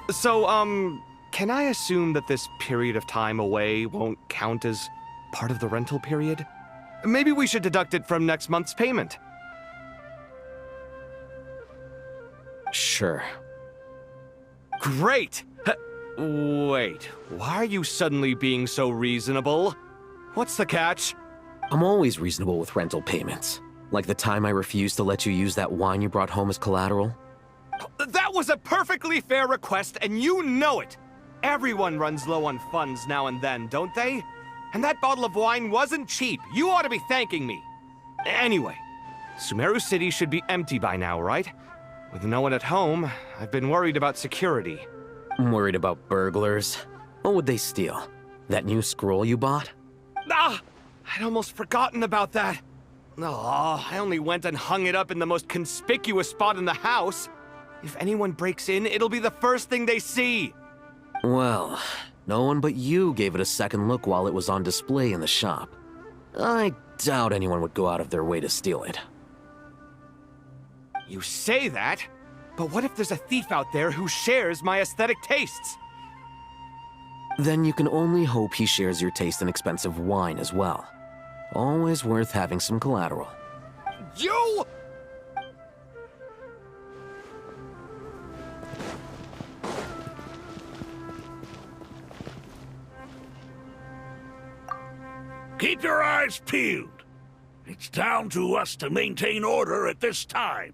So, can I assume that this period of time away won't count as part of the rental period? Maybe we should deduct it from next month's payment. Sure. Great! Wait, why are you suddenly being so reasonable? What's the catch? I'm always reasonable with rental payments. Like the time I refused to let you use that wine you brought home as collateral. That was a perfectly fair request, and you know it! Everyone runs low on funds now and then, don't they? And that bottle of wine wasn't cheap. You ought to be thanking me. Anyway, Sumeru City should be empty by now, right? With no one at home, I've been worried about security. I'm worried about burglars. What would they steal? That new scroll you bought? Ah! I'd almost forgotten about that. Oh, I only went and hung it up in the most conspicuous spot in the house. If anyone breaks in, it'll be the first thing they see. Well, no one but you gave it a second look while it was on display in the shop. I doubt anyone would go out of their way to steal it. You say that, but what if there's a thief out there who shares my aesthetic tastes? Then you can only hope he shares your taste in expensive wine as well. Always worth having some collateral. You! Keep your eyes peeled. It's down to us to maintain order at this time.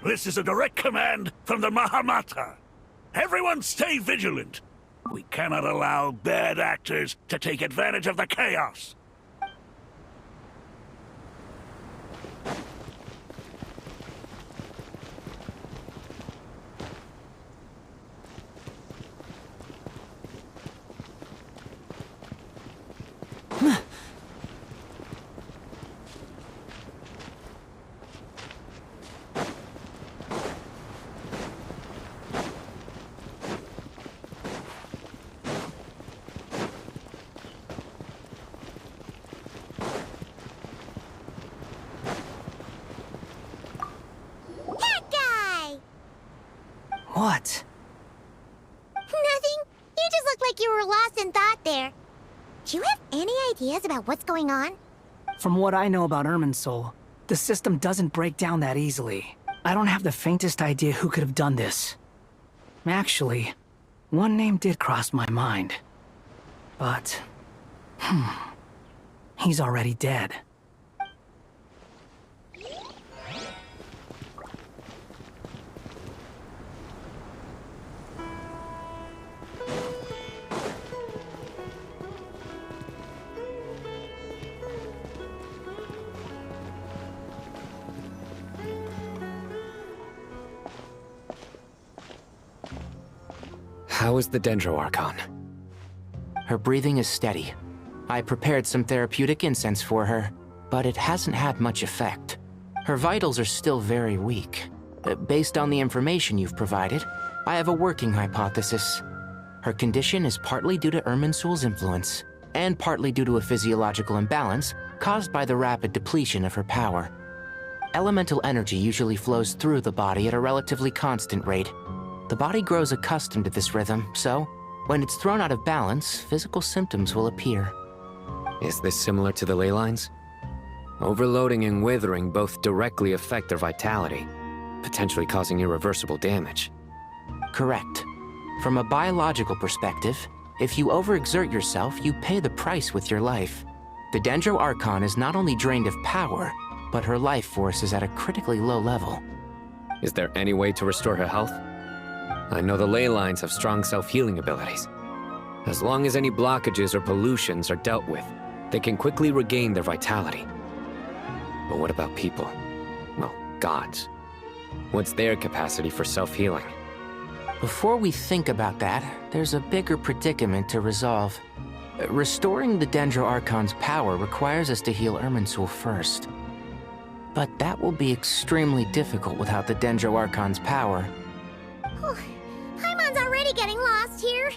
This is a direct command from the Mahamata. Everyone stay vigilant. We cannot allow bad actors to take advantage of the chaos. What? Nothing. You just looked like you were lost in thought there. Do you have any ideas about what's going on? From what I know about Irminsul, the system doesn't break down that easily. I don't have the faintest idea who could have done this. Actually, one name did cross my mind. But... he's already dead. How is the Dendro Archon? Her breathing is steady. I prepared some therapeutic incense for her, but it hasn't had much effect. Her vitals are still very weak. Based on the information you've provided, I have a working hypothesis. Her condition is partly due to Irminsul's influence, and partly due to a physiological imbalance caused by the rapid depletion of her power. Elemental energy usually flows through the body at a relatively constant rate. The body grows accustomed to this rhythm, so when it's thrown out of balance, physical symptoms will appear. Is this similar to the ley lines? Overloading and withering both directly affect their vitality, potentially causing irreversible damage. Correct. From a biological perspective, if you overexert yourself, you pay the price with your life. The Dendro Archon is not only drained of power, but her life force is at a critically low level. Is there any way to restore her health? I know the ley lines have strong self-healing abilities. As long as any blockages or pollutions are dealt with, they can quickly regain their vitality. But what about people? Well, gods. What's their capacity for self-healing? Before we think about that, there's a bigger predicament to resolve. Restoring the Dendro Archon's power requires us to heal Irminsul first. But that will be extremely difficult without the Dendro Archon's power. Paimon's already getting lost here.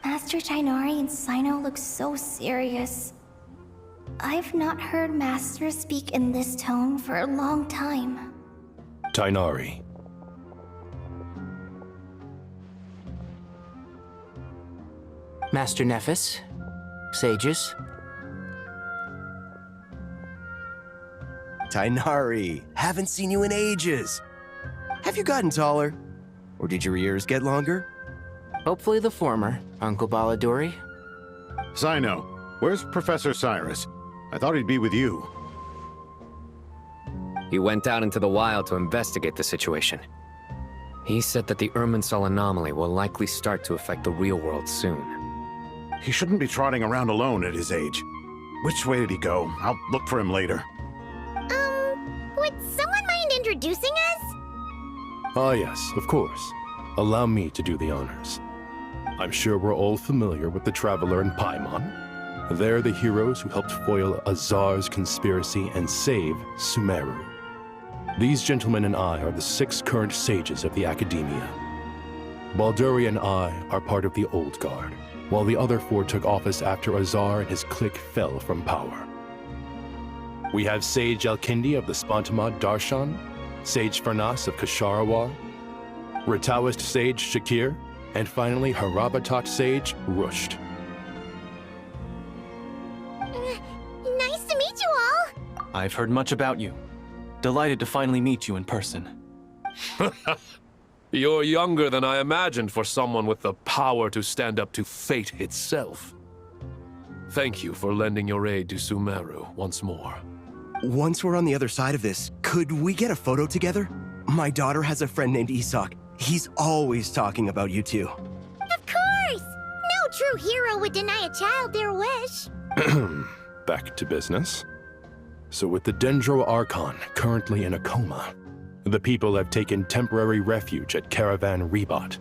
Master Tighnari and Sino look so serious. I've not heard Master speak in this tone for a long time. Tighnari. Master Nephis, sages. Tighnari, haven't seen you in ages. Have you gotten taller? Or did your ears get longer? Hopefully the former, Uncle Baladuri. Sino, where's Professor Cyrus? I thought he'd be with you. He went out into the wild to investigate the situation. He said that the Irminsul anomaly will likely start to affect the real world soon. He shouldn't be trotting around alone at his age. Which way did he go? I'll look for him later. Would someone mind introducing us? Ah yes, of course. Allow me to do the honors. I'm sure we're all familiar with the Traveler and Paimon. They're the heroes who helped foil Azar's conspiracy and save Sumeru. These gentlemen and I are the 6 current sages of the Academia. Balduri and I are part of the Old Guard, while the other 4 took office after Azar and his clique fell from power. We have Sage Elkindi of the Spontamad Darshan, Sage Fernas of Kasharawar, Rataoist Sage Shakir, and finally Harabatot Sage Rusht. Nice to meet you all. I've heard much about you. Delighted to finally meet you in person. You're younger than I imagined for someone with the power to stand up to fate itself. Thank you for lending your aid to Sumeru once more. Once we're on the other side of this, could we get a photo together? My daughter has a friend named Isak. He's always talking about you two. Of course! No true hero would deny a child their wish. Back to business. So with the Dendro Archon currently in a coma, the people have taken temporary refuge at Caravan Rebot.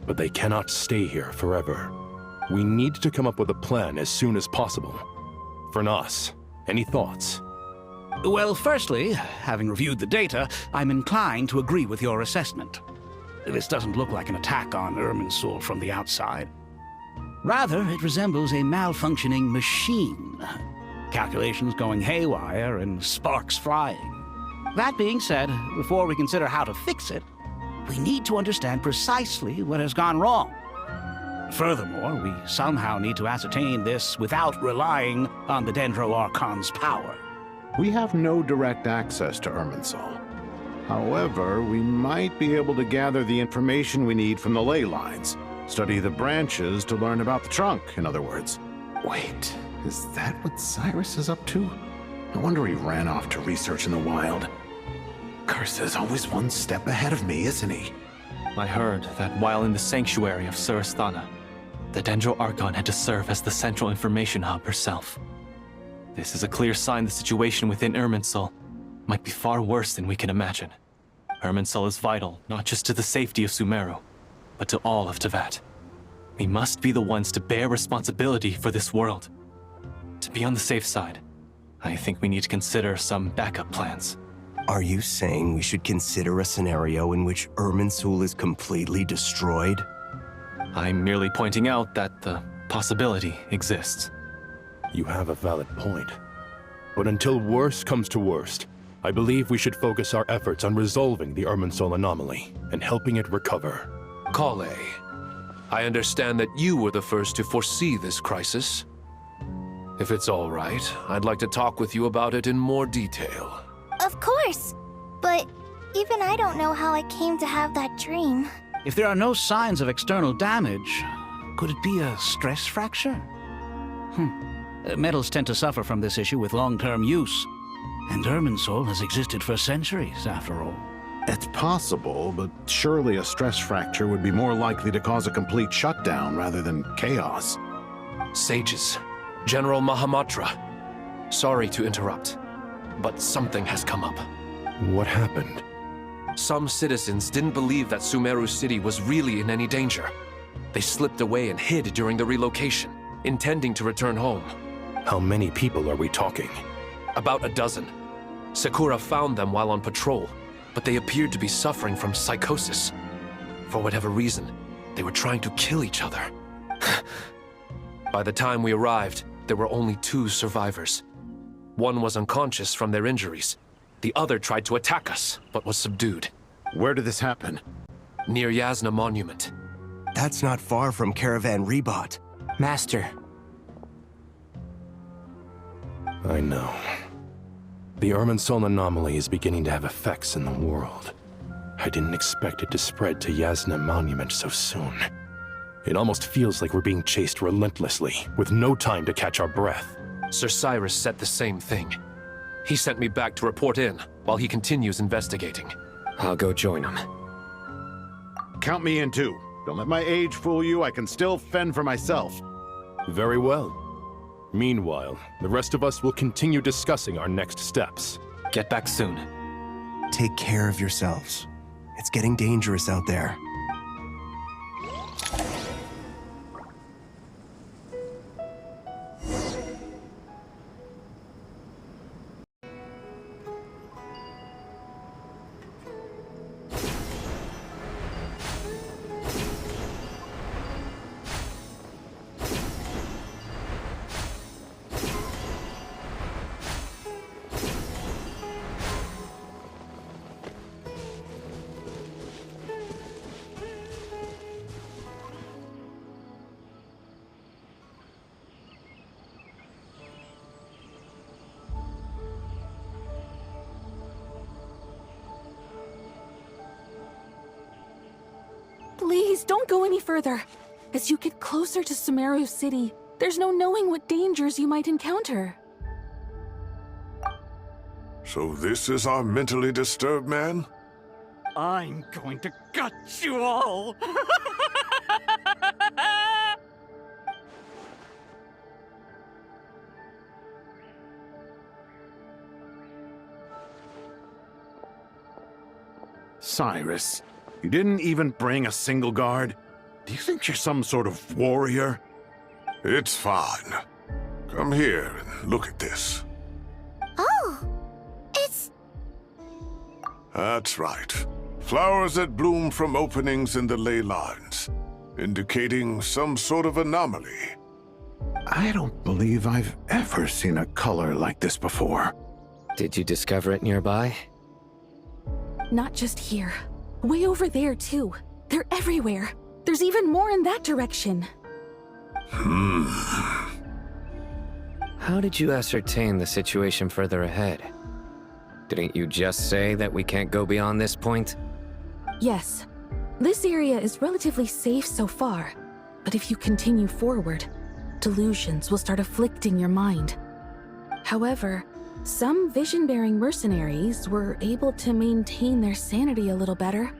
But they cannot stay here forever. We need to come up with a plan as soon as possible. Fernas, any thoughts? Well, firstly, having reviewed the data, I'm inclined to agree with your assessment. This doesn't look like an attack on Irminsul from the outside. Rather, it resembles a malfunctioning machine. Calculations going haywire and sparks flying. That being said, before we consider how to fix it, we need to understand precisely what has gone wrong. Furthermore, we somehow need to ascertain this without relying on the Dendro Archon's power. We have no direct access to Irminsul. However, we might be able to gather the information we need from the ley lines. Study the branches to learn about the trunk, in other words. Wait, is that what Cyrus is up to? No wonder he ran off to research in the wild. Curse always one step ahead of me, isn't he? I heard that while in the sanctuary of Surasthana, the Dendro Archon had to serve as the central information hub herself. This is a clear sign the situation within Irminsul might be far worse than we can imagine. Irminsul is vital not just to the safety of Sumeru, but to all of Teyvat. We must be the ones to bear responsibility for this world. To be on the safe side, I think we need to consider some backup plans. Are you saying we should consider a scenario in which Irminsul is completely destroyed? I'm merely pointing out that the possibility exists. You have a valid point. But until worst comes to worst, I believe we should focus our efforts on resolving the Irminsul anomaly and helping it recover. Kale, I understand that you were the first to foresee this crisis. If it's all right, I'd like to talk with you about it in more detail. Of course, but even I don't know how I came to have that dream. If there are no signs of external damage, could it be a stress fracture? Metals tend to suffer from this issue with long-term use. And Irminsul has existed for centuries, after all. It's possible, but surely a stress fracture would be more likely to cause a complete shutdown rather than chaos. Sages, General Mahamatra, Sorry to interrupt, but something has come up. What happened? Some citizens didn't believe that Sumeru City was really in any danger. They slipped away and hid during the relocation, intending to return home. How many people are we talking? About a dozen. Sakura found them while on patrol, but they appeared to be suffering from psychosis. For whatever reason, they were trying to kill each other. By the time we arrived, there were only 2 survivors. One was unconscious from their injuries. The other tried to attack us, but was subdued. Where did this happen? Near Yasna Monument. That's not far from Caravan Rebot. Master, I know. The Irminsul anomaly is beginning to have effects in the world. I didn't expect it to spread to Yasna Monument so soon. It almost feels like we're being chased relentlessly, with no time to catch our breath. Sir Cyrus said the same thing. He sent me back to report in, while he continues investigating. I'll go join him. Count me in too. Don't let my age fool you, I can still fend for myself. Very well. Meanwhile, the rest of us will continue discussing our next steps. Get back soon. Take care of yourselves. It's getting dangerous out there. Please, don't go any further. As you get closer to Sumeru City, there's no knowing what dangers you might encounter. So this is our mentally disturbed man? I'm going to gut you all! Cyrus, you didn't even bring a single guard? Do you think you're some sort of warrior? It's fine. Come here and look at this. Oh, it's... That's right. Flowers that bloom from openings in the ley lines, indicating some sort of anomaly. I don't believe I've ever seen a color like this before. Did you discover it nearby? Not just here. Way over there, too. They're everywhere. There's even more in that direction. How did you ascertain the situation further ahead? Didn't you just say that we can't go beyond this point? Yes. This area is relatively safe so far. But if you continue forward, delusions will start afflicting your mind. However, some vision-bearing mercenaries were able to maintain their sanity a little better.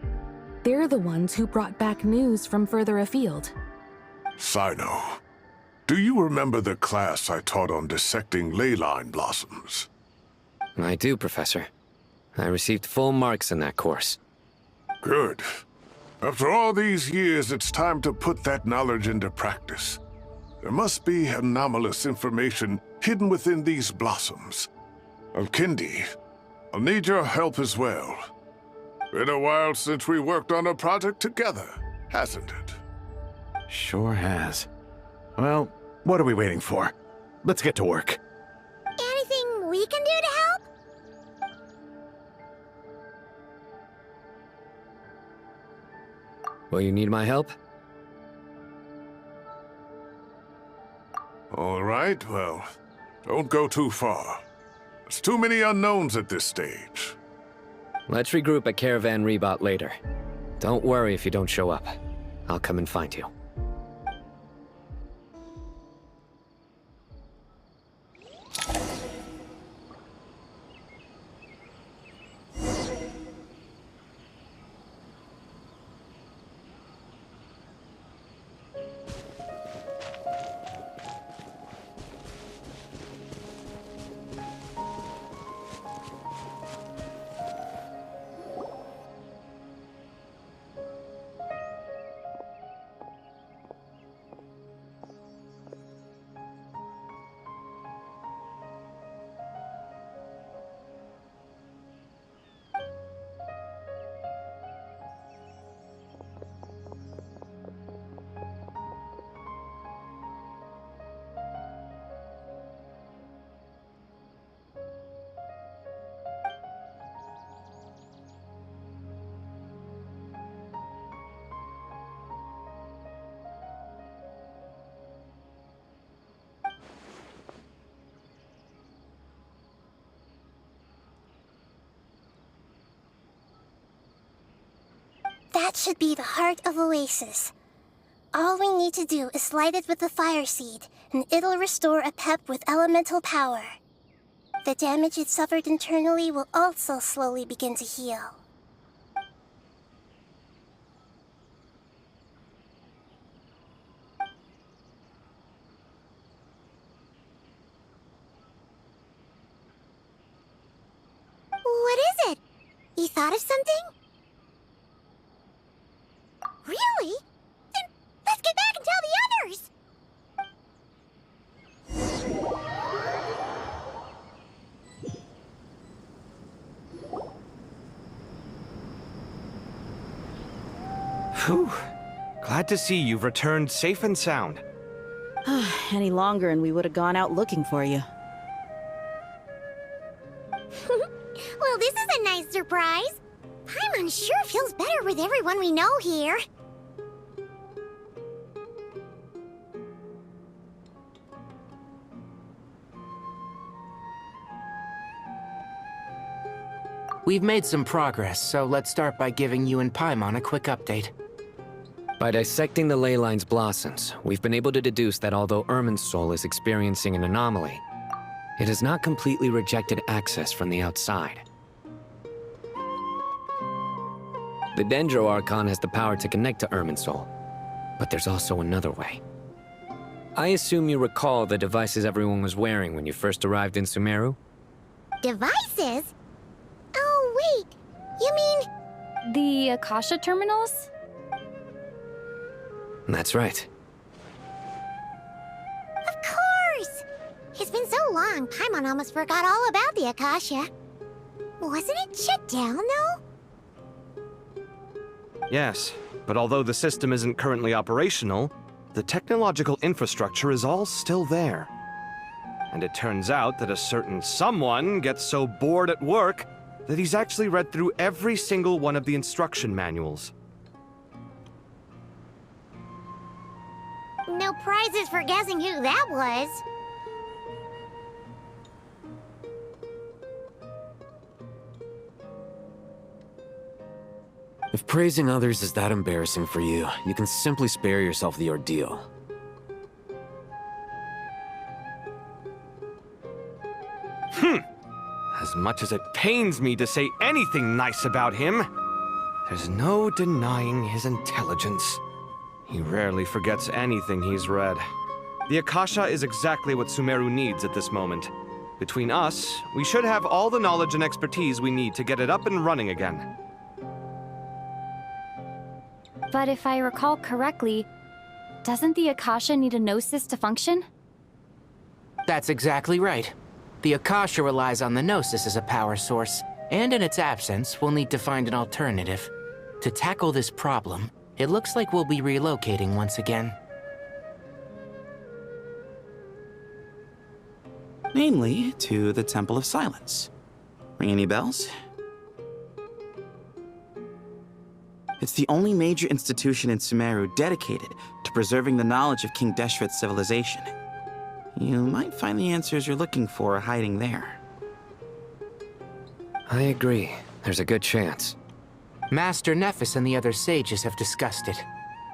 They're the ones who brought back news from further afield. Sino, do you remember the class I taught on dissecting ley line blossoms? I do, Professor. I received full marks in that course. Good. After all these years, it's time to put that knowledge into practice. There must be anomalous information hidden within these blossoms. Alkindi, I'll need your help as well. Been a while since we worked on a project together, hasn't it? Sure has. Well, what are we waiting for? Let's get to work. Anything we can do to help? Will you need my help? All right, well, don't go too far. There's too many unknowns at this stage. Let's regroup at Caravan Rebot later. Don't worry if you don't show up. I'll come and find you. That should be the heart of Oasis. All we need to do is light it with the fire seed, and it'll restore a pep with elemental power. The damage it suffered internally will also slowly begin to heal. What is it? You thought of something? Really? Then let's get back and tell the others! Whew. Glad to see you've returned safe and sound. Any longer and we would have gone out looking for you. Well, this is a nice surprise. Paimon sure feels better with everyone we know here. We've made some progress, so let's start by giving you and Paimon a quick update. By dissecting the ley line's blossoms, we've been able to deduce that although Irminsul is experiencing an anomaly, it has not completely rejected access from the outside. The Dendro Archon has the power to connect to Irminsul, but there's also another way. I assume you recall the devices everyone was wearing when you first arrived in Sumeru? Devices? Oh, wait. You mean... The Akasha terminals? That's right. Of course! It's been so long, Paimon almost forgot all about the Akasha. Wasn't it shut down, though? Yes, but although the system isn't currently operational, the technological infrastructure is all still there. And it turns out that a certain someone gets so bored at work that he's actually read through every single one of the instruction manuals. No prizes for guessing who that was. If praising others is that embarrassing for you, you can simply spare yourself the ordeal. As much as it pains me to say anything nice about him, there's no denying his intelligence. He rarely forgets anything he's read. The Akasha is exactly what Sumeru needs at this moment. Between us, we should have all the knowledge and expertise we need to get it up and running again. But if I recall correctly, doesn't the Akasha need a Gnosis to function? That's exactly right. The Akasha relies on the Gnosis as a power source, and in its absence, we'll need to find an alternative. To tackle this problem, it looks like we'll be relocating once again. Namely, to the Temple of Silence. Ring any bells? It's the only major institution in Sumeru dedicated to preserving the knowledge of King Deshret's civilization. You might find the answers you're looking for hiding there. I agree. There's a good chance. Master Nephis and the other sages have discussed it.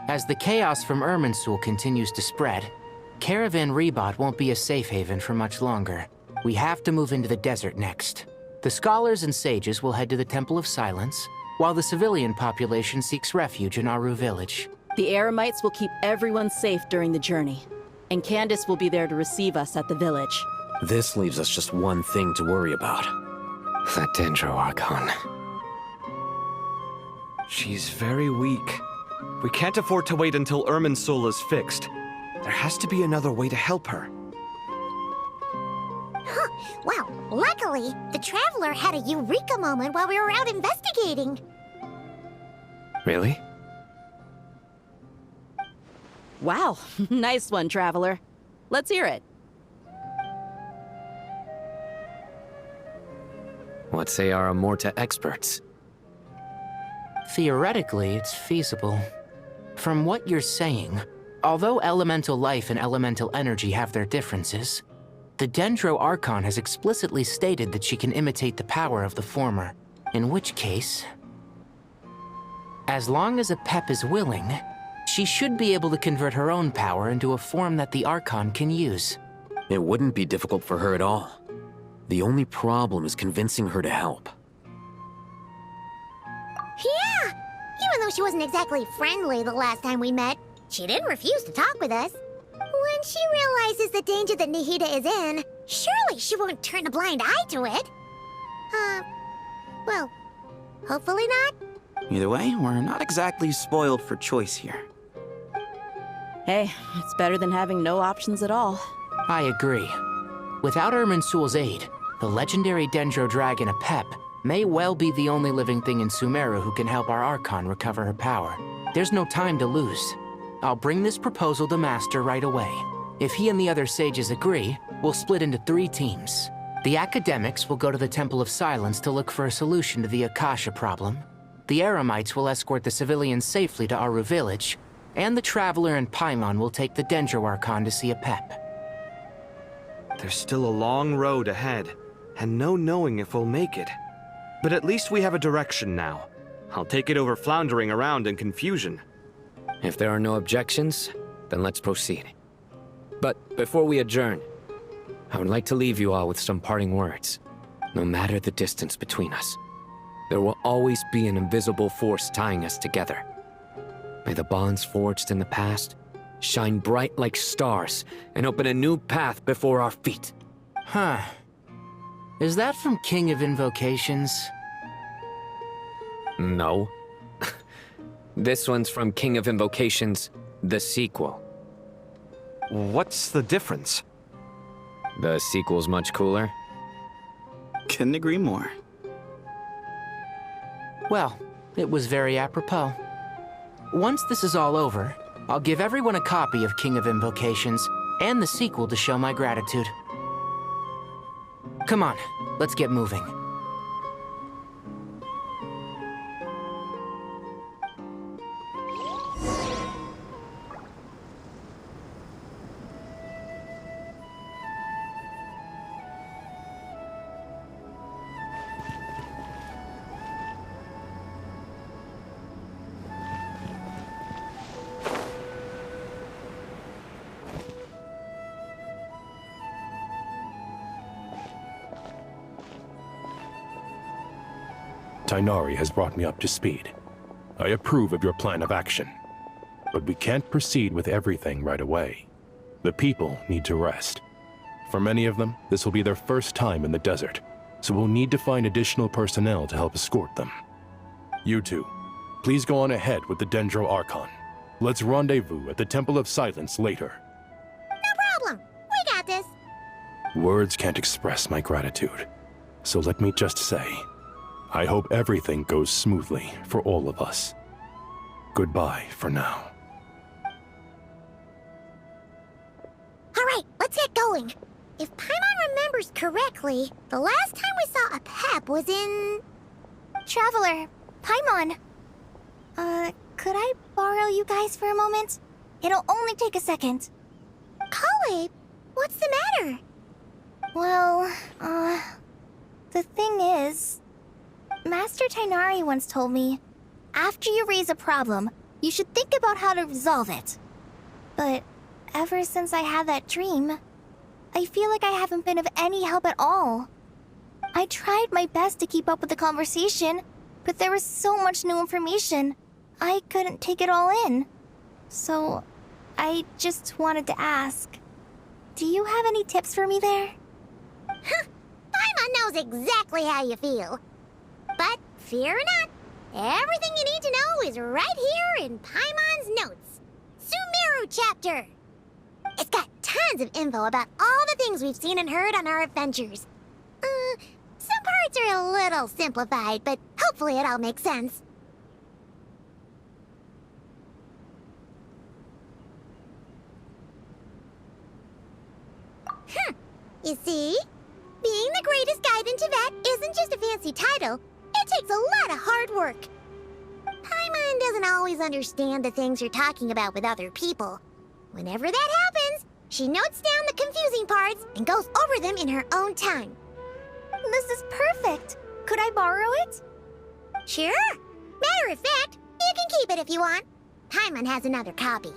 As the chaos from Irminsul continues to spread, Caravan Rebot won't be a safe haven for much longer. We have to move into the desert next. The scholars and sages will head to the Temple of Silence, while the civilian population seeks refuge in Aru village. The Eremites will keep everyone safe during the journey, and Candace will be there to receive us at the village. This leaves us just one thing to worry about. That Dendro Archon. She's very weak. We can't afford to wait until Irminsul is fixed. There has to be another way to help her. Huh. Well, luckily, the Traveler had a eureka moment while we were out investigating. Really? Wow, nice one, Traveler. Let's hear it. What say our Amorta experts? Theoretically, it's feasible. From what you're saying, although elemental life and elemental energy have their differences, the Dendro Archon has explicitly stated that she can imitate the power of the former, in which case... As long as Apep is willing, she should be able to convert her own power into a form that the Archon can use. It wouldn't be difficult for her at all. The only problem is convincing her to help. Yeah! Even though she wasn't exactly friendly the last time we met, she didn't refuse to talk with us. When she realizes the danger that Nahida is in, surely she won't turn a blind eye to it. Well, hopefully not. Either way, we're not exactly spoiled for choice here. Hey, it's better than having no options at all. I agree. Without Irminsul's aid, the legendary Dendro Dragon Apep may well be the only living thing in Sumeru who can help our Archon recover her power. There's no time to lose. I'll bring this proposal to Master right away. If he and the other sages agree, we'll split into 3 teams. The academics will go to the Temple of Silence to look for a solution to the Akasha problem. The Eremites will escort the civilians safely to Aru village, and the Traveler and Paimon will take the Dendro Archon to see Apep. There's still a long road ahead, and no knowing if we'll make it. But at least we have a direction now. I'll take it over floundering around in confusion. If there are no objections, then let's proceed. But before we adjourn, I would like to leave you all with some parting words. No matter the distance between us, there will always be an invisible force tying us together. May the bonds forged in the past shine bright like stars and open a new path before our feet. Huh. Is that from King of Invocations? No. This one's from King of Invocations, the sequel. What's the difference? The sequel's much cooler. Couldn't agree more. Well, it was very apropos. Once this is all over, I'll give everyone a copy of King of Invocations and the sequel to show my gratitude. Come on, let's get moving. Tighnari has brought me up to speed. I approve of your plan of action. But we can't proceed with everything right away. The people need to rest. For many of them, this will be their first time in the desert, so we'll need to find additional personnel to help escort them. You two, please go on ahead with the Dendro Archon. Let's rendezvous at the Temple of Silence later. No problem. We got this. Words can't express my gratitude, so let me just say, I hope everything goes smoothly for all of us. Goodbye for now. All right, let's get going. If Paimon remembers correctly, the last time we saw Apep was in... Traveler, Paimon. Could I borrow you guys for a moment? It'll only take a second. Kale, what's the matter? Well, the thing is... Master Tighnari once told me, after you raise a problem, you should think about how to resolve it. But ever since I had that dream, I feel like I haven't been of any help at all. I tried my best to keep up with the conversation, but there was so much new information, I couldn't take it all in. So, I just wanted to ask, do you have any tips for me there? Huh, Paimon knows exactly how you feel. But fear not, everything you need to know is right here in Paimon's notes. Sumeru chapter. It's got tons of info about all the things we've seen and heard on our adventures. Some parts are a little simplified, but hopefully it all makes sense. You see? Being the greatest guide in Teyvat isn't just a fancy title. It takes a lot of hard work. Paimon doesn't always understand the things you're talking about with other people. Whenever that happens, she notes down the confusing parts and goes over them in her own time. This is perfect. Could I borrow it? Sure. Matter of fact, You can keep it if you want. Paimon has another copy.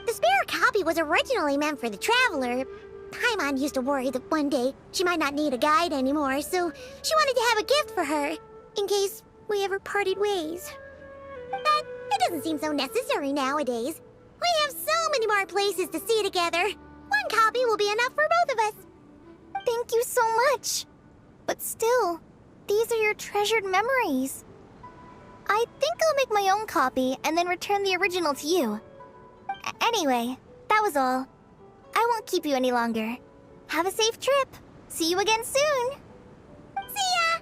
The spare copy was originally meant for the Traveler. Paimon used to worry that one day she might not need a guide anymore, so she wanted to have a gift for her, in case we ever parted ways. But it doesn't seem so necessary nowadays. We have so many more places to see together. One copy will be enough for both of us. Thank you so much. But still, these are your treasured memories. I think I'll make my own copy and then return the original to you. Anyway, that was all. I won't keep you any longer. Have a safe trip. See you again soon. See ya!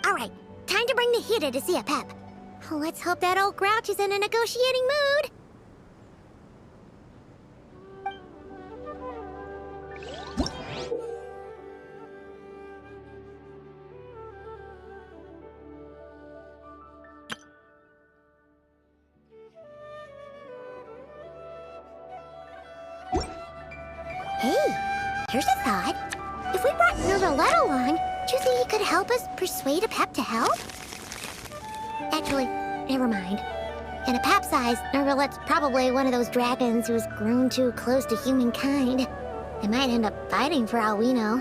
Alright, time to bring the heater to see a Pep. Let's hope that old grouch is in a negotiating mood. Hey, here's a thought. If we brought Nervalette along, do you think he could help us persuade a Pep to help? Actually, never mind. In a Pep's eyes, Nervalette's probably one of those dragons who's grown too close to humankind. They might end up fighting for all we know.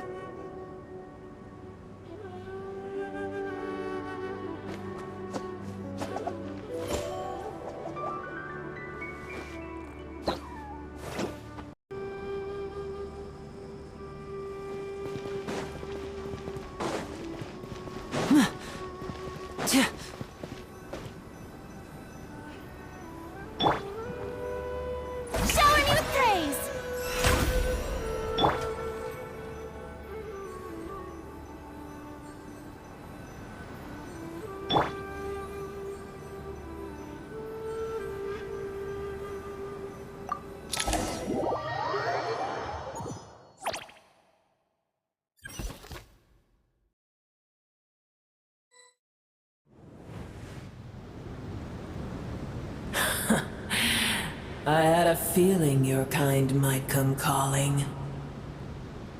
I had a feeling your kind might come calling.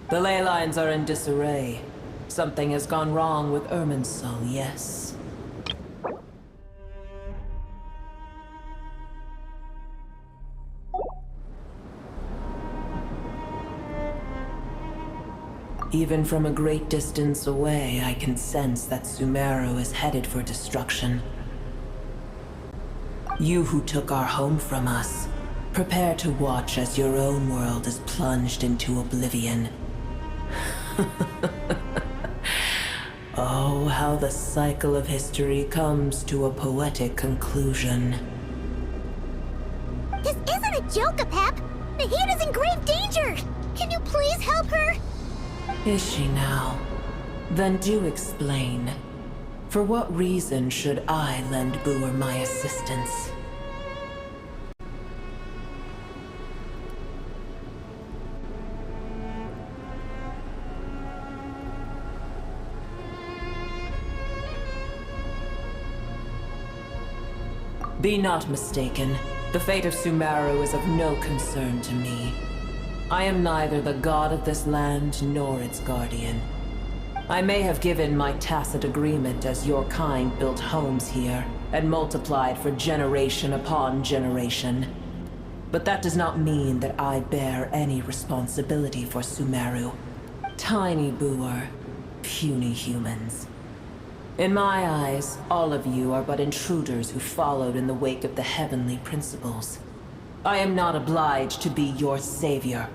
The ley lines are in disarray. Something has gone wrong with Irminsul, yes. Even from a great distance away, I can sense that Sumeru is headed for destruction. You who took our home from us, prepare to watch as your own world is plunged into oblivion. Oh, how the cycle of history comes to a poetic conclusion. This isn't a joke, Pep! Nahid is in grave danger! Can you please help her? Is she now? Then do explain. For what reason should I lend Boer my assistance? Be not mistaken. The fate of Sumeru is of no concern to me. I am neither the god of this land nor its guardian. I may have given my tacit agreement as your kind built homes here and multiplied for generation upon generation. But that does not mean that I bear any responsibility for Sumeru. Tiny Boer, puny humans. In my eyes, all of you are but intruders who followed in the wake of the heavenly principles. I am not obliged to be your savior.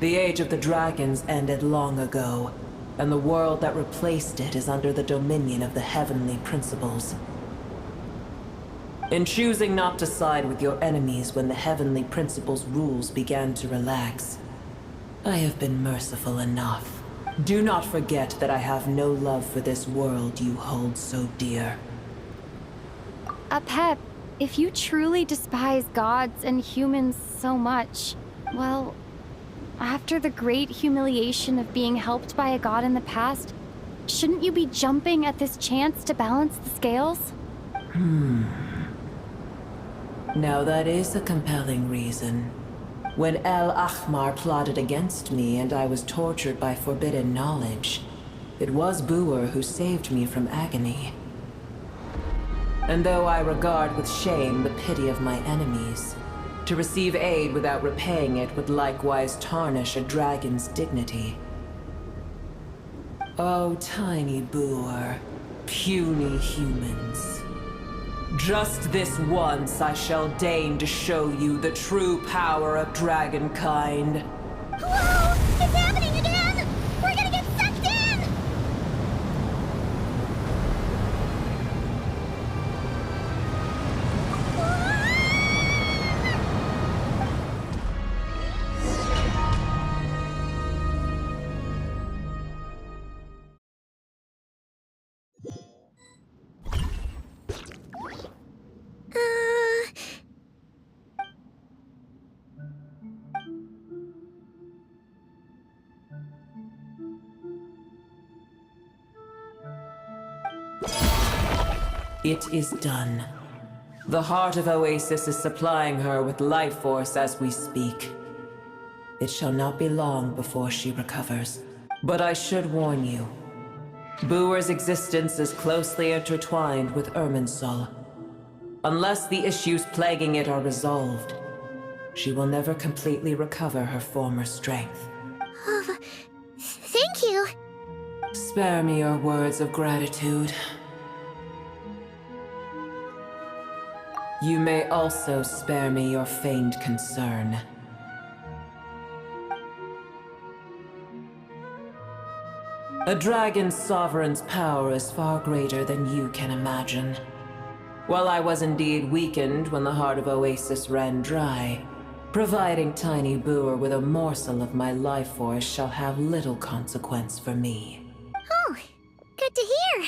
The age of the dragons ended long ago, and the world that replaced it is under the dominion of the heavenly principles. In choosing not to side with your enemies when the heavenly principles' rules began to relax, I have been merciful enough. Do not forget that I have no love for this world you hold so dear. Pep, if you truly despise gods and humans so much, well, after the great humiliation of being helped by a god in the past, shouldn't you be jumping at this chance to balance the scales? Now that is a compelling reason. When El Ahmar plotted against me and I was tortured by forbidden knowledge, It was Booer who saved me from agony. And though I regard with shame the pity of my enemies, to receive aid without repaying it would likewise tarnish a dragon's dignity. Oh, tiny Booer, puny humans. Just this once I shall deign to show you the true power of dragonkind. Whoa! It's happening again! We're gonna get sucked in! It is done. The heart of Oasis is supplying her with life force as we speak. It shall not be long before she recovers. But I should warn you. Booer's existence is closely intertwined with Irminsul. Unless the issues plaguing it are resolved, she will never completely recover her former strength. Thank you. Spare me your words of gratitude. You may also spare me your feigned concern. A dragon's sovereign's power is far greater than you can imagine. While I was indeed weakened when the heart of Oasis ran dry, providing Tiny Booer with a morsel of my life force shall have little consequence for me. Oh, good to hear.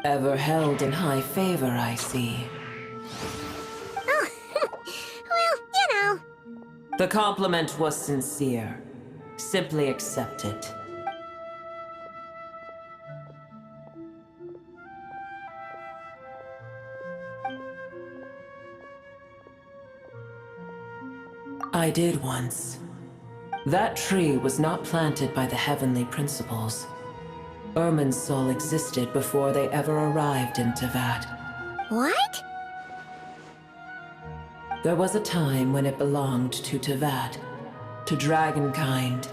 Ever held in high favor, I see. Oh, well, you know. The compliment was sincere. Simply accept it. I did once. That tree was not planted by the heavenly principles. Irminsul existed before they ever arrived in Teyvat. What? There was a time when it belonged to Teyvat, to dragonkind.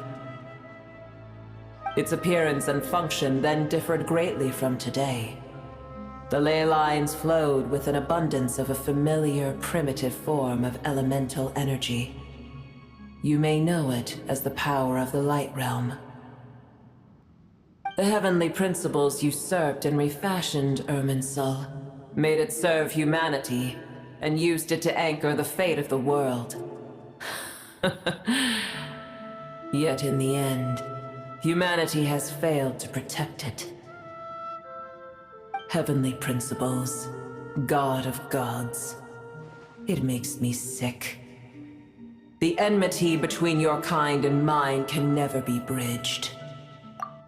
Its appearance and function then differed greatly from today. The ley lines flowed with an abundance of a familiar, primitive form of elemental energy. You may know it as the power of the Light Realm. The heavenly principles usurped and refashioned Irminsul, made it serve humanity, and used it to anchor the fate of the world. Yet in the end, humanity has failed to protect it. Heavenly principles, God of gods. It makes me sick. The enmity between your kind and mine can never be bridged.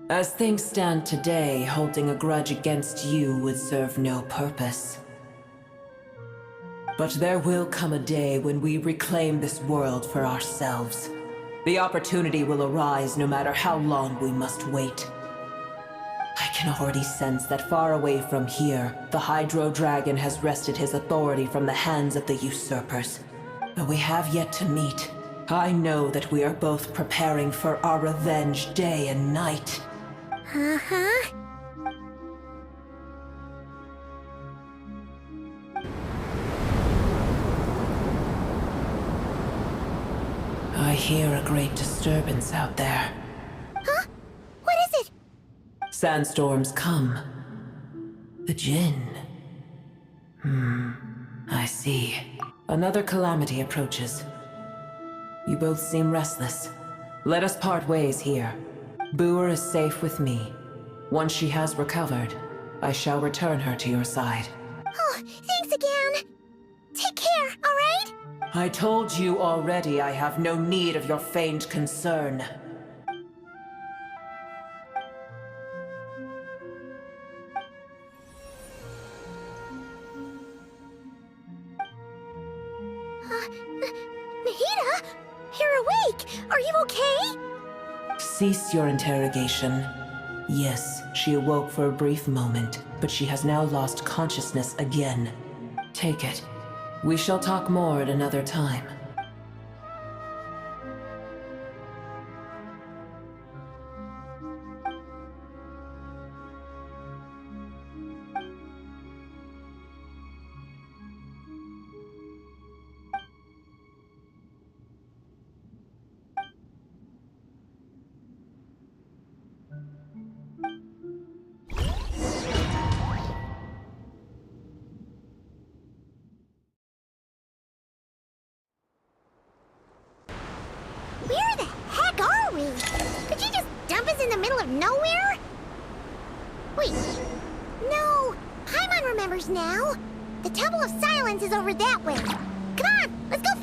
As things stand today, holding a grudge against you would serve no purpose. But there will come a day when we reclaim this world for ourselves. The opportunity will arise no matter how long we must wait. I can already sense that far away from here, the Hydro Dragon has wrested his authority from the hands of the usurpers. Though we have yet to meet, I know that we are both preparing for our revenge day and night. Uh-huh. I hear a great disturbance out there. Huh? What is it? Sandstorms come. The Jinn. I see. Another calamity approaches. You both seem restless. Let us part ways here. Booer is safe with me. Once she has recovered, I shall return her to your side. Oh, thanks again. Take care, all right? I told you already I have no need of your feigned concern. Mahita? You're awake! Are you okay? Cease your interrogation. Yes, she awoke for a brief moment, but she has now lost consciousness again. Take it. We shall talk more at another time. Where the heck are we? Did you just dump us in the middle of nowhere? Wait. No. Paimon remembers now. The Temple of Silence is over that way. Come on, let's go